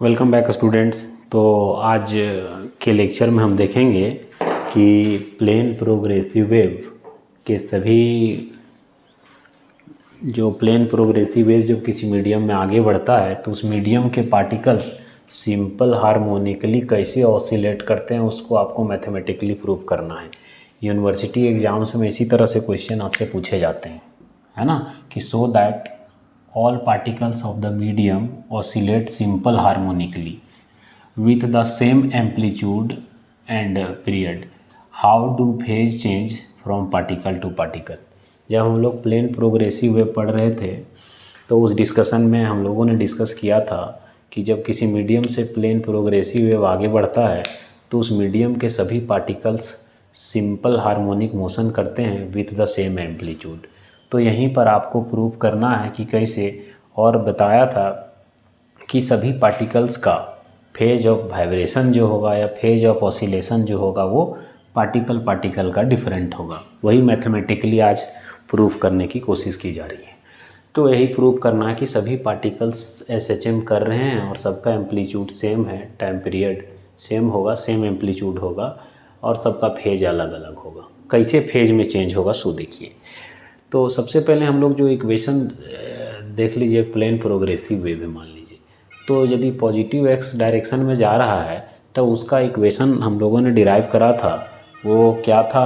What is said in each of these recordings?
Welcome back students. तो आज के लेक्चर में हम देखेंगे कि प्लेन प्रोग्रेसिव वेव के सभी प्लेन प्रोग्रेसिव वेव जब किसी मीडियम में आगे बढ़ता है तो उस मीडियम के पार्टिकल्स सिंपल हार्मोनिकली कैसे ऑसिलेट करते हैं उसको आपको मैथमेटिकली प्रूव करना है। यूनिवर्सिटी एग्जाम्स में इसी तरह से क्वेश्चन आपसे पूछे जाते हैं, है ना, कि so that all particles of the medium oscillate simple harmonically with the same amplitude and period. How do phase change from particle to particle? जब हम लोग प्लेन प्रोग्रेसिव वेव पढ़ रहे थे तो उस डिस्कशन में हम लोगों ने डिस्कस किया था कि जब किसी मीडियम से प्लेन प्रोग्रेसिव वेव आगे बढ़ता है तो उस मीडियम के सभी पार्टिकल्स सिंपल हार्मोनिक मोशन करते हैं विथ द सेम एम्पलीट्यूड। तो यहीं पर आपको प्रूव करना है कि कैसे, और बताया था कि सभी पार्टिकल्स का फेज ऑफ वाइब्रेशन जो होगा या फेज ऑफ ऑसिलेशन जो होगा वो पार्टिकल का डिफरेंट होगा। वही मैथमेटिकली आज प्रूव करने की कोशिश की जा रही है। तो यही प्रूव करना है कि सभी पार्टिकल्स एसएचएम कर रहे हैं और सबका एम्पलीट्यूड सेम है, टाइम पीरियड सेम होगा, सेम एम्पलीट्यूड होगा और सबका फेज अलग अलग होगा। कैसे फेज में चेंज होगा सो देखिए। तो सबसे पहले हम लोग जो इक्वेशन देख लीजिए, प्लेन प्रोग्रेसिव वेव है मान लीजिए, तो यदि पॉजिटिव एक्स डायरेक्शन में जा रहा है तो उसका इक्वेशन हम लोगों ने डिराइव करा था। वो क्या था?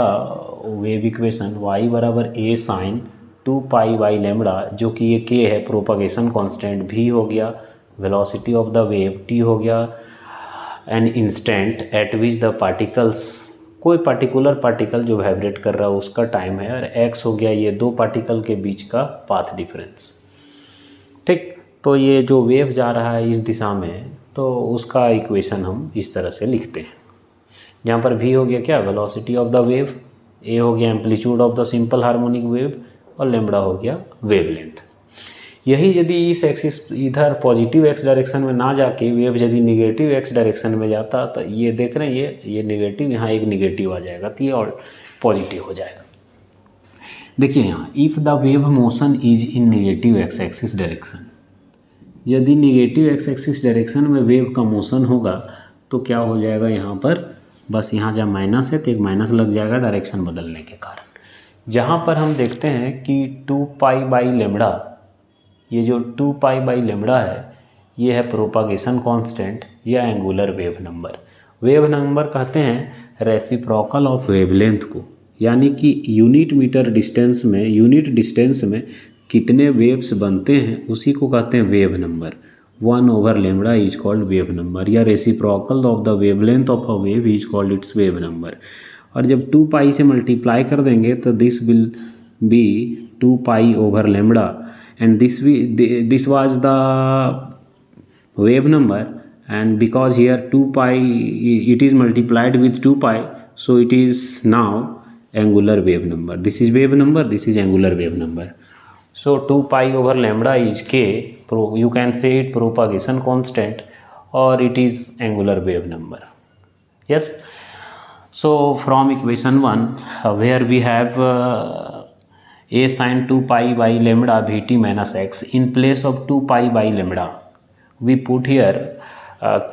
वेव इक्वेशन y बराबर a sine 2 pi by lambda, जो कि ये k है, प्रोपगेशन कांस्टेंट v हो गया, velocity of the wave t हो गया, an instant eight which the particles, कोई पार्टिकुलर पार्टिकल जो वाइब्रेट कर रहा है उसका टाइम है, और x हो गया ये दो पार्टिकल के बीच का पाथ डिफरेंस। ठीक, तो ये जो वेव जा रहा है इस दिशा में तो उसका इक्वेशन हम इस तरह से लिखते हैं, जहाँ पर v हो गया क्या? Velocity of the wave, a हो गया amplitude of the simple harmonic wave और लैम्ब्डा हो गया वेवलेंथ। यही यदि इस एक्सिस इधर पॉजिटिव एक्स डायरेक्शन में ना जाके वेव यदि निगेटिव एक्स डायरेक्शन में जाता तो ये देख रहे हैं ये निगेटिव, यहाँ एक निगेटिव आ जाएगा तो ये और पॉजिटिव हो जाएगा। देखिए यहाँ, if the wave motion is in negative x axis direction, यदि निगेटिव एक्स एक्सिस डायरेक्शन में वेव का मोशन होगा तो क्या हो जाएगा यहाँ पर? बस यहाँ जब माइनस है तो एक माइनस लग जाएगा डायरेक्शन बदलने के कारण। जहाँ पर हम देखते हैं कि 2 पाई बाई लेमड़ा, ये जो 2 पाई बाई लेमड़ा है ये है प्रोपागेशन कांस्टेंट या angular wave number. Wave number कहते हैं रेसिप्रोकल ऑफ वेवलेंथ को, यानी कि यूनिट मीटर डिस्टेंस में, यूनिट डिस्टेंस में कितने वेव्स बनते हैं उसी को कहते हैं wave number. 1 over lambda is called wave number, या reciprocal of the wavelength of a wave is called its wave number. और जब 2 पाई से मल्टीप्लाई कर देंगे तो this will be 2 pi over lambda, and this was the wave number, and because here 2 pi it is multiplied with 2 pi, so it is now angular wave number. This is wave number, this is angular wave number. So 2 pi over lambda is k, you can say it propagation constant or it is angular wave number. Yes, so from equation 1 where we have a sin 2 pi by lambda vt minus x, in place of 2 pi by lambda we put here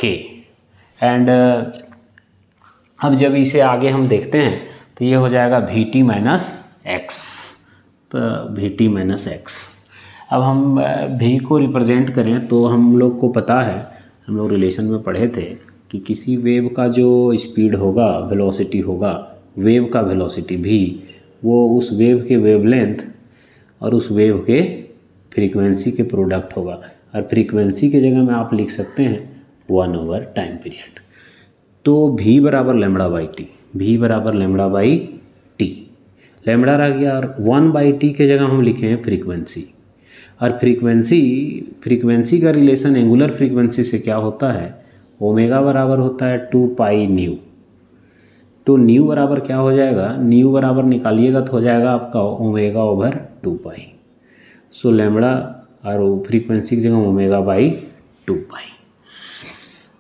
k, and अब जब इसे आगे हम देखते हैं तो ये हो जाएगा vt माइनस एक्स, तो vt माइनस एक्स। अब हम v को रिप्रेजेंट करें तो हम लोग को पता है, हम लोग रिलेशन में पढ़े थे कि किसी वेव का जो स्पीड होगा, वेलोसिटी होगा, वेव का वेलोसिटी v, वो उस वेव के वेवलेंथ और उस वेव के फ्रीक्वेंसी के प्रोडक्ट होगा। और फ्रीक्वेंसी के जगह में आप लिख सकते हैं 1 ओवर टाइम पीरियड। तो v बराबर लैम्ब्डा बाई टी, v बराबर लैम्ब्डा बाई टी, लैम्ब्डा रह गया, और 1 बाई टी के जगह हम लिखे हैं फ्रीक्वेंसी। और फ्रीक्वेंसी का रिलेशन एंगुलर फ्रीक्वेंसी से क्या होता है? ओमेगा बराबर होता है 2 पाई न्यू। तो न्यू बराबर क्या हो जाएगा? न्यू बराबर निकालिएगा तो हो जाएगा आपका ओमेगा ओवर 2 पाई। सो लैम्ब्डा और फ्रीक्वेंसी की जगह ओमेगा बाई 2 पाई,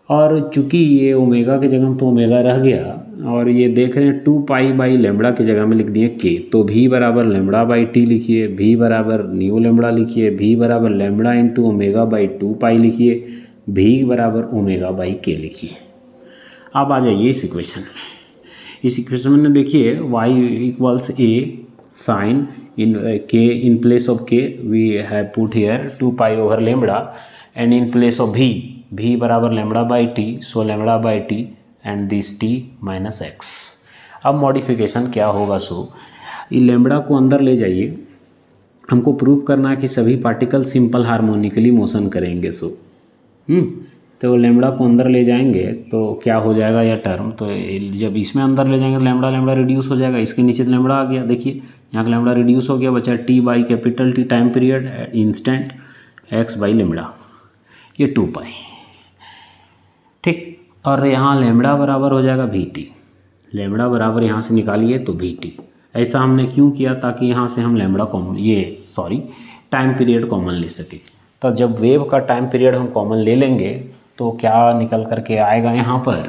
और चूंकि ये ओमेगा की जगह तो ओमेगा रह गया, और ये देख रहे हैं 2 पाई बाई लैम्ब्डा की जगह में लिख दिए के, तो v बराबर लैम्ब्डा बाई टी लिखिए, v बराबर न्यू लैम्ब्डा लिखिए, v बराबर लैम्ब्डा इंटू ओमेगा बाई 2 पाई लिखिए, भी बराबर ओमेगा बाई के लिखिए। अब आ जाइए इस इक्वेशन में। इस इक्वेशन में देखिए y equals a sine in k in place of k we have put here 2 pi over lambda and in place of v बराबर lambda by T, so lambda by T and this t minus X. अब modification क्या होगा, सो ये lambda को अंदर ले जाइए, हमको प्रूव करना है कि सभी पार्टिकल सिंपल हार्मोनिकली मोशन करेंगे। सो तो लेमड़ा को अंदर ले जाएंगे तो क्या हो जाएगा यह टर्म, तो जब इसमें अंदर ले जाएंगे लेमड़ा लेमड़ा रिड्यूस हो जाएगा, इसके नीचे लेमड़ा आ गया, देखिए यहाँ का लेमड़ा रिड्यूस हो गया, बचा T by capital T time period instant x by lambda, ये 2 पाई, ठीक। और यहाँ लेमड़ा बराबर हो जाएगा वी टी, लेमड़ा बराबर यहाँ से निकालिए तो वी टी। ऐसा हमने क्यों किया, ताकि यहाँ से हम lambda common time period common ले सके। तो जब वेव का टाइम पीरियड हम कॉमन ले लेंगे तो क्या निकल करके आएगा यहाँ पर,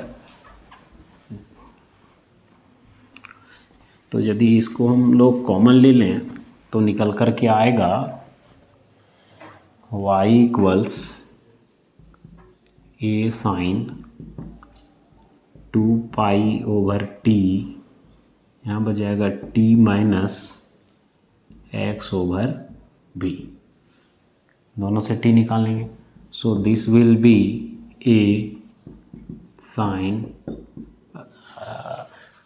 तो यदि इसको हम लोग कॉमन ले लें तो निकल करके आएगा y equals a sine 2 pi over T, यहाँ पर जाएगा t minus X over b, दोनों से t निकालेंगे, so this will be a sine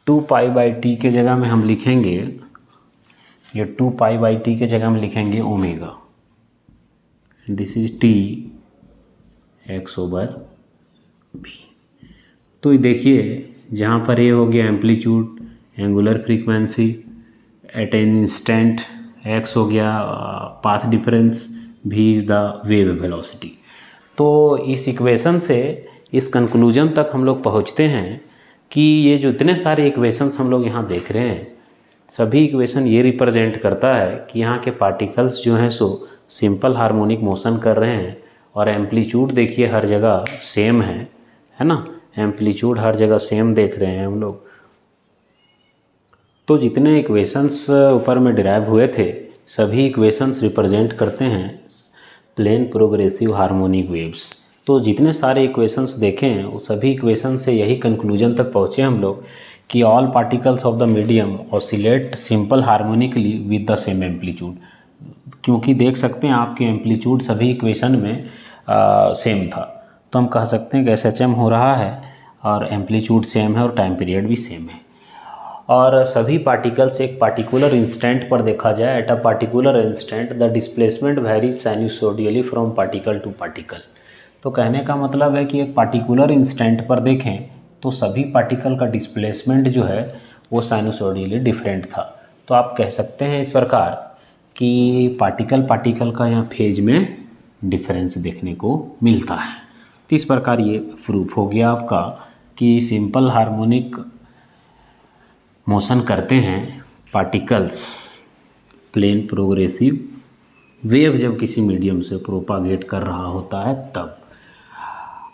2 pi by T के जगह में हम लिखेंगे, ये 2 पाई बाई टी के जगह में लिखेंगे omega, this is T X over B. तो देखिए जहाँ पर ये हो गया amplitude, angular frequency at an instant, X हो गया path difference, V is the wave velocity. तो इस इक्वेशन से इस कंक्लूजन तक हम लोग पहुँचते हैं कि ये जो इतने सारे इक्वेशंस हम लोग यहाँ देख रहे हैं, सभी इक्वेशन ये रिप्रेजेंट करता है कि यहाँ के पार्टिकल्स जो हैं सो सिंपल हार्मोनिक मोशन कर रहे हैं, और एम्पलीट्यूड देखिए हर जगह सेम है ना, एम्पलीट्यूड हर जगह सेम देख रहे हैं हम लोग। तो जितने इक्वेशंस ऊपर में डिराइव हुए थे, सभी इक्वेशंस रिप्रेजेंट करते हैं प्लेन प्रोग्रेसिव हार्मोनिक वेव्स। तो जितने सारे इक्वेशंस देखे हैं वो सभी इक्वेशन से यही कंक्लूजन तक पहुँचे हम लोग कि all particles of the medium oscillate simple harmonically with the same amplitude, क्योंकि देख सकते हैं आपके एम्पलीट्यूड सभी इक्वेशन में सेम था, तो हम कह सकते हैं कि SHM हो रहा है और एम्पलीट्यूड सेम है और टाइम पीरियड भी सेम है। और सभी पार्टिकल्स एक पार्टिकुलर इंस्टेंट पर देखा जाए, at a particular instant the displacement varies sinusoidally from particle to particle. तो कहने का मतलब है कि एक पार्टिकुलर इंस्टेंट पर देखें तो सभी पार्टिकल का डिस्प्लेसमेंट जो है वो साइनसोडियली डिफरेंट था। तो आप कह सकते हैं इस प्रकार कि पार्टिकल का यहाँ फेज में डिफरेंस देखने को मिलता है। तो इस प्रकार ये प्रूफ हो गया आपका कि सिंपल हार्मोनिक मोशन करते हैं पार्टिकल्स प्लेन प्रोग्रेसिव वेव जब किसी मीडियम से प्रोपागेट कर रहा होता है तब।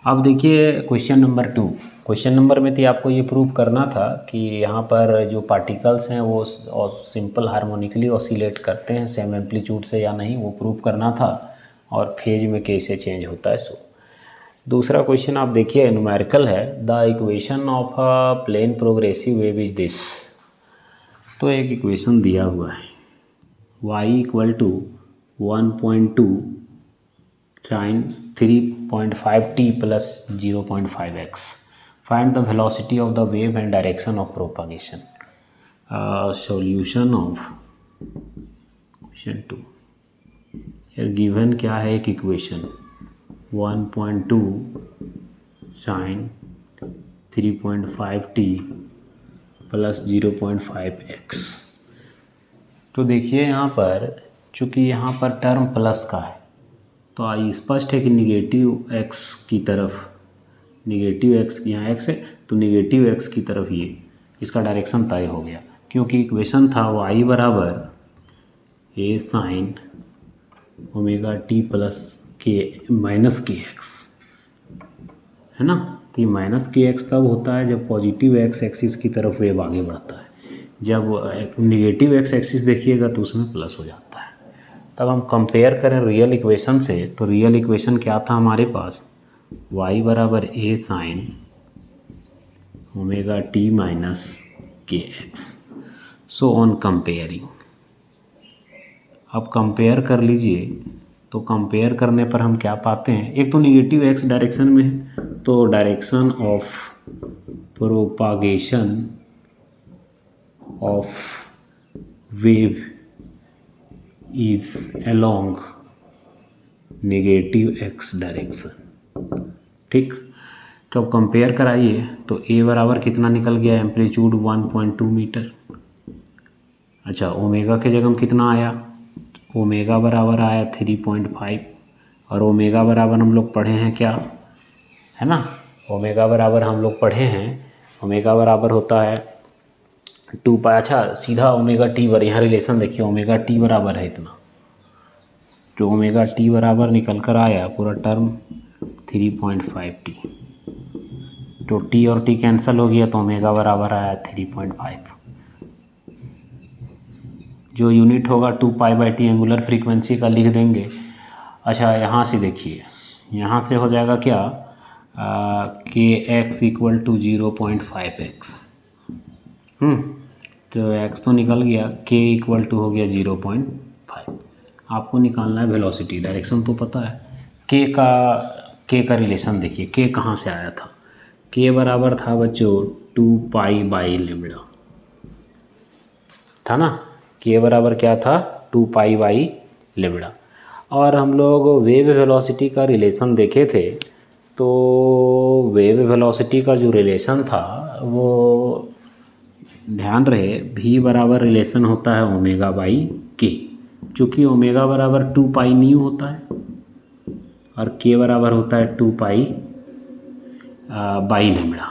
अब देखिए क्वेश्चन नंबर 2। क्वेश्चन नंबर में थी आपको ये प्रूव करना था कि यहाँ पर जो पार्टिकल्स हैं वो सिंपल हार्मोनिकली ऑसिलेट करते हैं सेम एम्पलीट्यूड से या नहीं, वो प्रूव करना था, और फेज में कैसे चेंज होता है। सो दूसरा क्वेश्चन आप देखिए न्यूमेरिकल है, the equation of a plane progressive wave is this. तो एक इक्वेशन दिया हुआ है y equal to 1.2 sin 3.5t plus 0.5x. Find the velocity of the wave and direction of propagation. Solution of question 2. Here given क्या है एक equation 1.2 sin 3.5t plus 0.5x। तो देखिए यहाँ पर चूँकि यहाँ पर टर्म प्लस का है तो आई स्पष्ट है कि निगेटिव एक्स की तरफ, निगेटिव एक्स यहाँ एक्स है तो निगेटिव एक्स की तरफ ये इसका डायरेक्शन तय हो गया, क्योंकि इक्वेशन था y बराबर ए साइन ओमेगा टी प्लस के माइनस के एक्स, है ना। तो ये माइनस के एक्स तब होता है जब पॉजिटिव एक्स एक्सिस की तरफ वेव आगे बढ़ता है, जब निगेटिव एक्स एक्सिस देखिएगा तो उसमें प्लस हो जाता है। तब हम कंपेयर करें रियल इक्वेशन से, तो रियल इक्वेशन क्या था हमारे पास y बराबर a sine omega T minus के एक्स। सो ऑन कंपेयरिंग, अब कंपेयर कर लीजिए, तो कंपेयर करने पर हम क्या पाते हैं, एक तो निगेटिव एक्स डायरेक्शन में है, तो direction of propagation of wave is along negative x direction. ठीक, तो अब कंपेयर कराइए तो ए बराबर कितना निकल गया, एम्पलीट्यूड 1.2 मीटर। अच्छा, ओमेगा के जगह कितना आया, ओमेगा बराबर आया 3.5, और ओमेगा बराबर हम लोग पढ़े हैं क्या, है ना, ओमेगा बराबर हम लोग पढ़े हैं, ओमेगा बराबर होता है 2 पाई। अच्छा, सीधा ओमेगा टी बराबर, यहाँ रिलेशन देखिए, ओमेगा टी बराबर है इतना, जो ओमेगा टी बराबर निकल कर आया पूरा टर्म 3.5 टी, तो टी और टी कैंसिल हो गया, तो ओमेगा बराबर आया 3.5। जो यूनिट होगा 2 pi by T angular frequency का लिख देंगे। अच्छा, यहाँ से देखिए, यहाँ से हो जाएगा क्या, के एक्स इक्वल टू 0.5x। तो x तो निकल गया, k इक्वल टू हो गया 0.5। आपको निकालना है वेलोसिटी, डायरेक्शन तो पता है। k का रिलेशन देखिए, k कहाँ से आया था, k बराबर था बच्चों 2 पाई बाई लेमड़ा, था ना, k बराबर क्या था 2 पाई बाई लेमड़ा। और हम लोग वेव वेलोसिटी का रिलेशन देखे थे, तो वेव वेलोसिटी का जो रिलेशन था वो ध्यान रहे v बराबर रिलेशन होता है ओमेगा बाई के, चूँकि ओमेगा बराबर 2 पाई न्यू होता है और k बराबर होता है 2 पाई बाई लेमड़ा।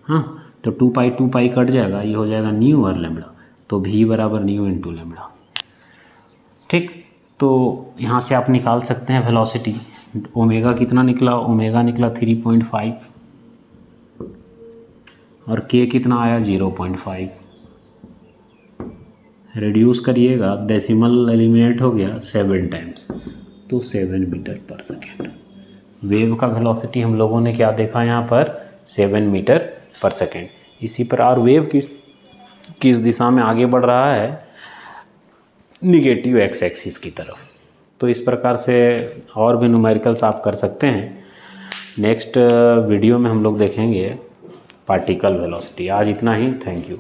हाँ, तो 2 पाई कट जाएगा, ये हो जाएगा न्यू और लेमड़ा, तो v बराबर न्यू इंटू लेमड़ा। ठीक, तो यहाँ से आप निकाल सकते हैं वेलोसिटी। ओमेगा कितना निकला, ओमेगा निकला 3.5 और k कितना आया 0.5। रिड्यूस करिएगा, डेसिमल एलिमिनेट हो गया 7 टाइम्स, तो 7 मीटर पर सेकेंड। वेव का वेलोसिटी हम लोगों ने क्या देखा यहाँ पर, 7 मीटर पर सेकेंड। इसी प्रकार वेव किस दिशा में आगे बढ़ रहा है, निगेटिव एक्स एक्सिस की तरफ। तो इस प्रकार से और भी न्यूमेरिकल्स आप कर सकते हैं। नेक्स्ट वीडियो में हम लोग देखेंगे पार्टिकल वेलोसिटी। आज इतना ही, थैंक यू।